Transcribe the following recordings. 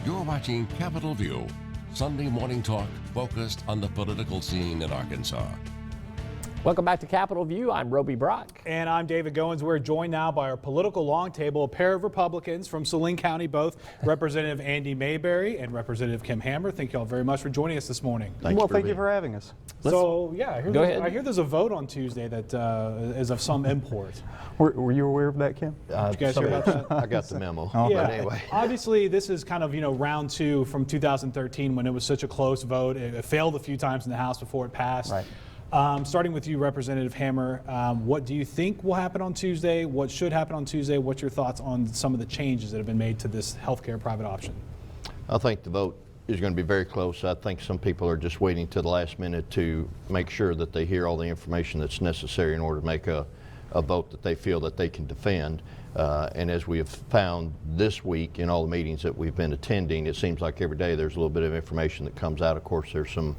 You're watching Capitol View, Sunday morning talk focused on the political scene in Arkansas. Welcome back to Capitol View. I'm Roby Brock. And I'm David Goins. We're joined now by our political long table, a pair of Republicans from Saline County, both Representative Andy Mayberry and Representative Kim Hammer. Thank you all very much for joining us this morning. Thank you for having us. So, yeah, I hear there's a vote on Tuesday that is of some import. Were you aware of that, Kim? Did you guys hear about that? I got the memo. Yeah, But anyway. Obviously, this is kind of, round two from 2013 when it was such a close vote. It failed a few times in the House before it passed. Right. Starting with you, Representative Hammer, what do you think will happen on Tuesday? What should happen on Tuesday? What's your thoughts on some of the changes that have been made to this healthcare private option? I think the vote is going to be very close. I think some people are just waiting to the last minute to make sure that they hear all the information that's necessary in order to make a vote that they feel that they can defend. And as we have found this week in all the meetings that we've been attending, it seems like every day there's a little bit of information that comes out. Of course, there's some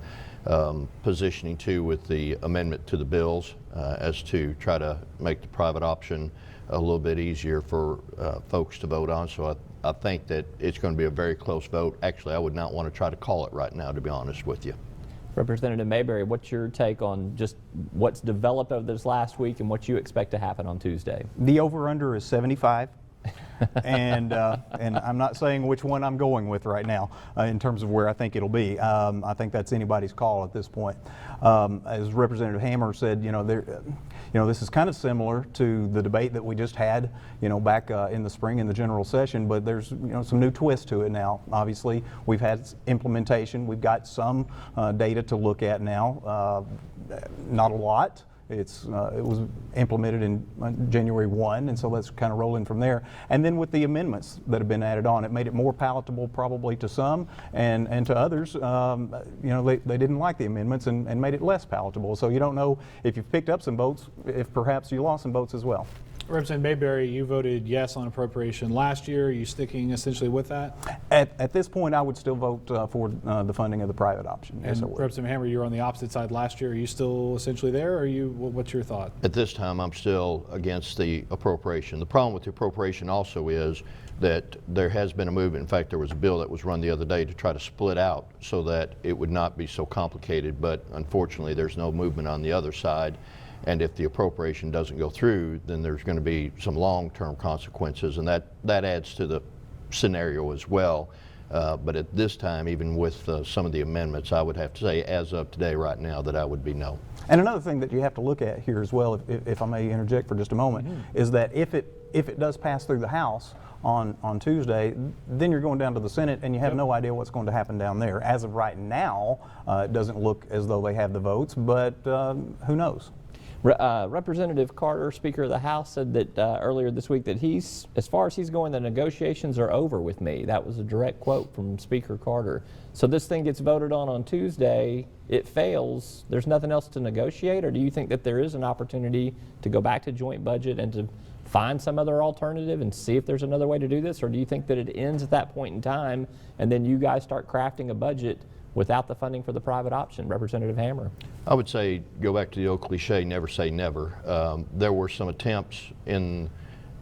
positioning too with the amendment to the bills as to try to make the private option a little bit easier for folks to vote on. So I think that it's going to be a very close vote. Actually, I would not want to try to call it right now, to be honest with you. Representative Mayberry, what's your take on just what's developed over this last week and what you expect to happen on Tuesday? The over-under is 75. and I'm not saying which one I'm going with right now in terms of where I think it'll be. I think that's anybody's call at this point. As Representative Hammer said, this is kind of similar to the debate that we just had, back in the spring in the general session, but there's some new twist to it now. Obviously, we've had implementation. We've got some data to look at now. Not a lot. It was implemented in January 1, and so let's kind of roll in from there. And then with the amendments that have been added on, it made it more palatable probably to some, and to others, they didn't like the amendments and made it less palatable. So you don't know if you've picked up some votes, if perhaps you lost some votes as well. Representative Mayberry, you voted yes on appropriation last year. Are you sticking essentially with that? At this point, I would still vote for the funding of the private option. Yes, I would. Representative Hammer, you were on the opposite side last year. Are you still essentially there, or what's your thought? At this time, I'm still against the appropriation. The problem with the appropriation also is that there has been a movement. In fact, there was a bill that was run the other day to try to split out so that it would not be so complicated, but unfortunately there's no movement on the other side. And if the appropriation doesn't go through, then there's going to be some long-term consequences, and that adds to the scenario as well. But at this time, even with some of the amendments, I would have to say, as of today, right now, that I would be no. And another thing that you have to look at here as well, if I may interject for just a moment, is that if it does pass through the House on Tuesday, then you're going down to the Senate, and you have no idea what's going to happen down there. As of right now, it doesn't look as though they have the votes, but who knows? Representative Carter, Speaker of the House, said that earlier this week that as far as he's going, the negotiations are over with me. That was a direct quote from Speaker Carter. So this thing gets voted on Tuesday, it fails, there's nothing else to negotiate, or do you think that there is an opportunity to go back to joint budget and to find some other alternative and see if there's another way to do this, or do you think that it ends at that point in time and then you guys start crafting a budget without the funding for the private option? Representative Hammer. I would say go back to the old cliche, never say never. There were some attempts in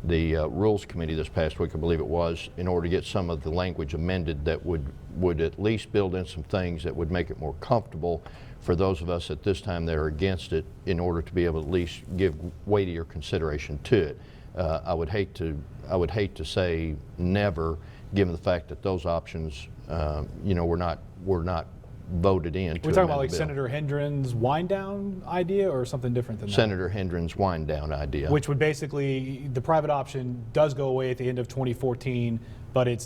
the Rules Committee this past week, I believe it was, in order to get some of the language amended that would at least build in some things that would make it more comfortable for those of us at this time that are against it, in order to be able to at least give weightier consideration to it. I would hate to say never, given the fact that those options, were not voted in. We're talking about like Senator Hendren's wind down idea, or something different than that? Senator Hendren's wind down idea. Which would basically, the private option does go away at the end of 2014, but it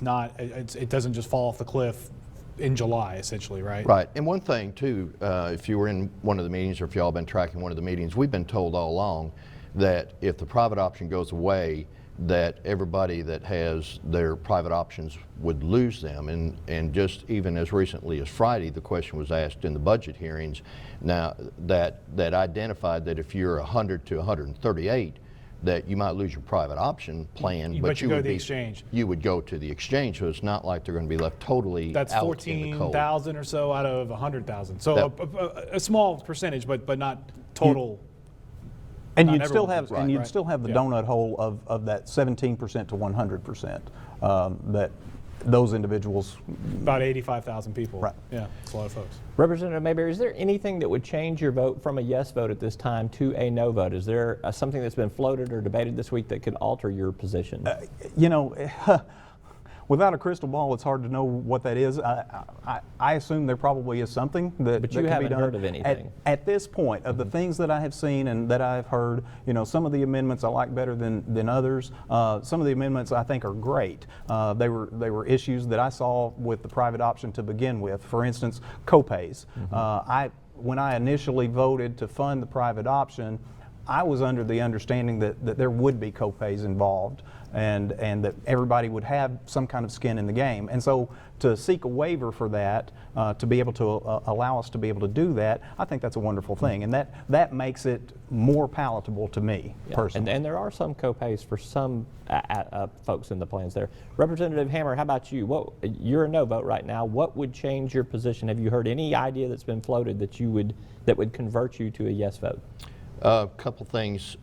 doesn't just fall off the cliff in July, essentially, right? Right. And one thing too, if you were in one of the meetings, or if y'all been tracking one of the meetings, we've been told all along that if the private option goes away, that everybody that has their private options would lose them. And just even as recently as Friday, the question was asked in the budget hearings now that identified that if you're 100 to 138, that you might lose your private option plan, but you go to the exchange. You would go to the exchange, so it's not like they're going to be left totally That's out 14,000 or so out of 100,000. So a small percentage, but not total. And you'd still have the donut hole of that 17% to 100% that those individuals. About 85,000 people. Right. Yeah, it's a lot of folks. Representative Mayberry, is there anything that would change your vote from a yes vote at this time to a no vote? Is there something that's been floated or debated this week that could alter your position? You know, without a crystal ball, it's hard to know what that is. I assume there probably is something that But you that can haven't be done. heard of anything. At this point, of the things that I have seen and that I've heard, you know, some of the amendments I like better than others. Some of the amendments I think are great. They were issues that I saw with the private option to begin with. For instance, copays. When I initially voted to fund the private option, I was under the understanding that there would be copays involved and that everybody would have some kind of skin in the game. And so to seek a waiver for that, to be able to allow us to be able to do that, I think that's a wonderful thing. And that makes it more palatable to me, personally. And there are some copays for some folks in the plans there. Representative Hammer, how about you? You're a no vote right now. What would change your position? Have you heard any idea that's been floated that would convert you to a yes vote? A couple things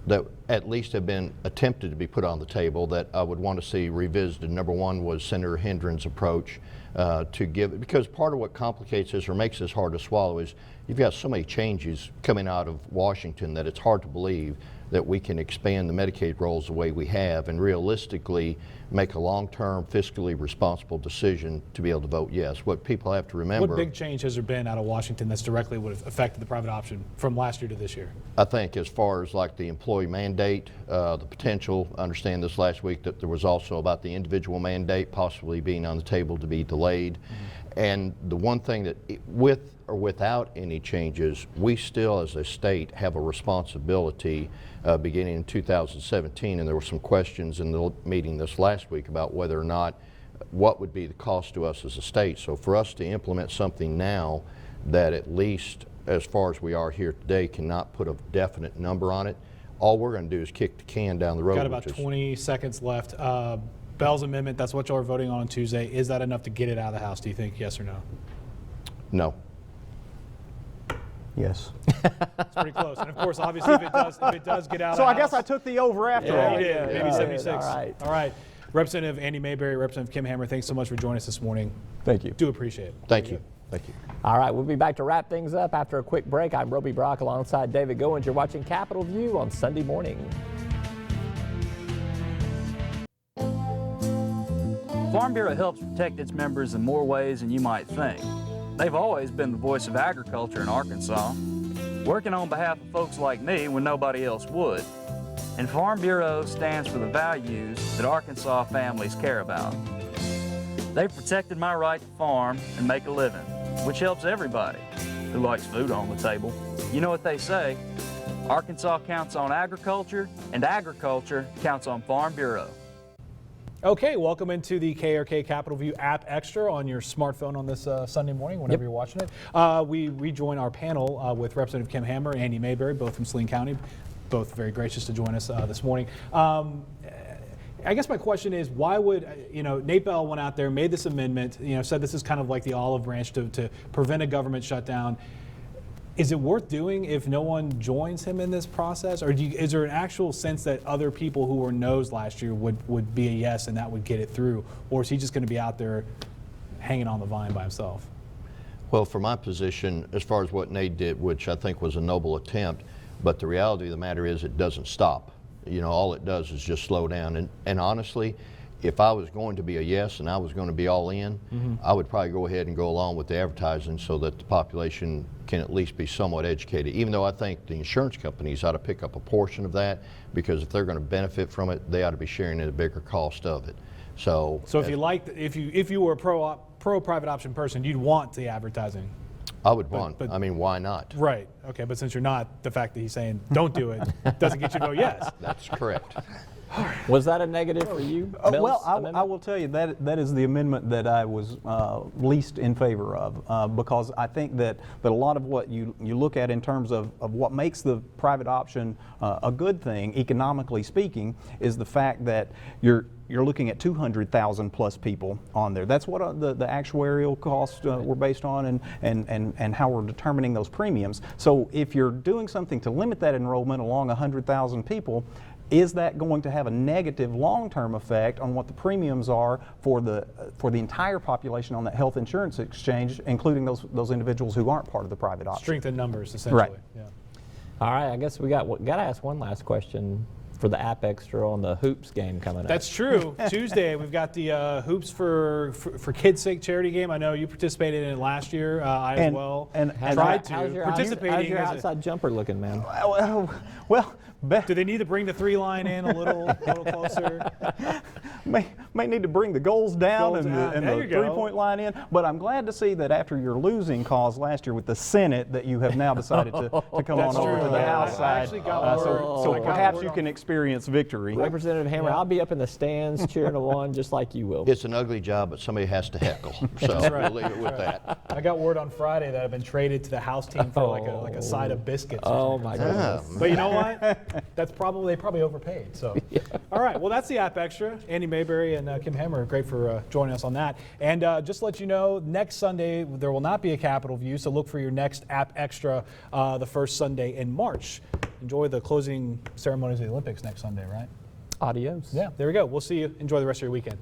that at least have been attempted to be put on the table that I would want to see revisited. Number one was Senator Hendren's approach to give, because part of what complicates this or makes this hard to swallow is you've got so many changes coming out of Washington that it's hard to believe that we can expand the Medicaid rolls the way we have and realistically make a long-term fiscally responsible decision to be able to vote yes. What people have to remember— What big change has there been out of Washington that's directly would have affected the private option from last year to this year? I think as far as like the employee mandate, the potential, I understand this last week that there was also about the individual mandate possibly being on the table to be delayed. And the one thing that with or without any changes, we still as a state have a responsibility beginning in 2017, and there were some questions in the meeting this last week about whether or not what would be the cost to us as a state. So for us to implement something now that at least as far as we are here today cannot put a definite number on it, all we're going to do is kick the can down the road. Got about 20 seconds left. Bell's amendment, that's what y'all are voting on Tuesday. Is that enough to get it out of the House, do you think, yes or no? No. Yes. It's pretty close. And of course, obviously, if it does get out of So the I House— guess I took the over after all. Yeah, maybe 76. All right. All right. Representative Andy Mayberry, Representative Kim Hammer, thanks so much for joining us this morning. Thank you. Do appreciate it. Thank you. Thank you. All right, we'll be back to wrap things up after a quick break. I'm Roby Brock alongside David Goins. You're watching Capitol View on Sunday morning. Farm Bureau helps protect its members in more ways than you might think. They've always been the voice of agriculture in Arkansas, working on behalf of folks like me when nobody else would. And Farm Bureau stands for the values that Arkansas families care about. They've protected my right to farm and make a living, which helps everybody who likes food on the table. You know what they say, Arkansas counts on agriculture, and agriculture counts on Farm Bureau. Okay, welcome into the KRK Capitol View app extra on your smartphone on this Sunday morning, whenever you're watching it. We rejoin our panel with Representative Kim Hammer and Andy Mayberry, both from Saline County, both very gracious to join us this morning. I guess my question is, why would, Nate Bell went out there, made this amendment, said this is kind of like the olive branch to prevent a government shutdown. Is it worth doing if no one joins him in this process? Or is there an actual sense that other people who were no's last year would be a yes and that would get it through? Or is he just going to be out there hanging on the vine by himself? Well, for my position, as far as what Nate did, which I think was a noble attempt, but the reality of the matter is it doesn't stop. All it does is just slow down. And honestly, if I was going to be a yes and I was going to be all in, I would probably go ahead and go along with the advertising so that the population can at least be somewhat educated, even though I think the insurance companies ought to pick up a portion of that, because if they're going to benefit from it, they ought to be sharing in the bigger cost of it. So if you were a pro private option person, you'd want the advertising. I would want. I mean, why not? Right. Okay. But since you're not, the fact that he's saying don't do it doesn't get you to vote yes. That's correct. Was that a negative for you? Well, I will tell you that is the amendment that I was least in favor of, because I think that a lot of what you look at in terms of what makes the private option a good thing, economically speaking, is the fact that you're looking at 200,000 plus people on there. That's what the actuarial costs were based on, and how we're determining those premiums. So if you're doing something to limit that enrollment along 100,000 people, is that going to have a negative long-term effect on what the premiums are for the entire population on that health insurance exchange, including those individuals who aren't part of the private option? Strength in numbers, essentially. Right. Yeah. All right, I guess we got to ask one last question for the app extra on the hoops game coming up. That's true. Tuesday, we've got the Hoops for Kids' Sake charity game. I know you participated in it last year. I as well tried to. How's Participating your as outside jumper looking, man? Well, do they need to bring the 3-line in a little closer? may need to bring the goals down Goals and down. the There you go. three-point line in, but I'm glad to see that after your losing cause last year with the Senate, that you have now decided to come That's on over true. to the Yeah, House I side. actually got word- So I got perhaps word you on- can experience victory. Representative Hammer, Yeah. I'll be up in the stands cheering them on just like you will. It's an ugly job, but somebody has to heckle. So right. we'll leave it with that. I got word on Friday that I've been traded to the House team for like a side of biscuits. or Oh something. my goodness. But you know what? They probably overpaid. So, all right. Well, that's the App Extra. Andy Mayberry and Kim Hammer are great for joining us on that. And just to let you know, next Sunday there will not be a Capitol View, so look for your next App Extra the first Sunday in March. Enjoy the closing ceremonies of the Olympics next Sunday, right? Adios. Yeah. There we go. We'll see you. Enjoy the rest of your weekend.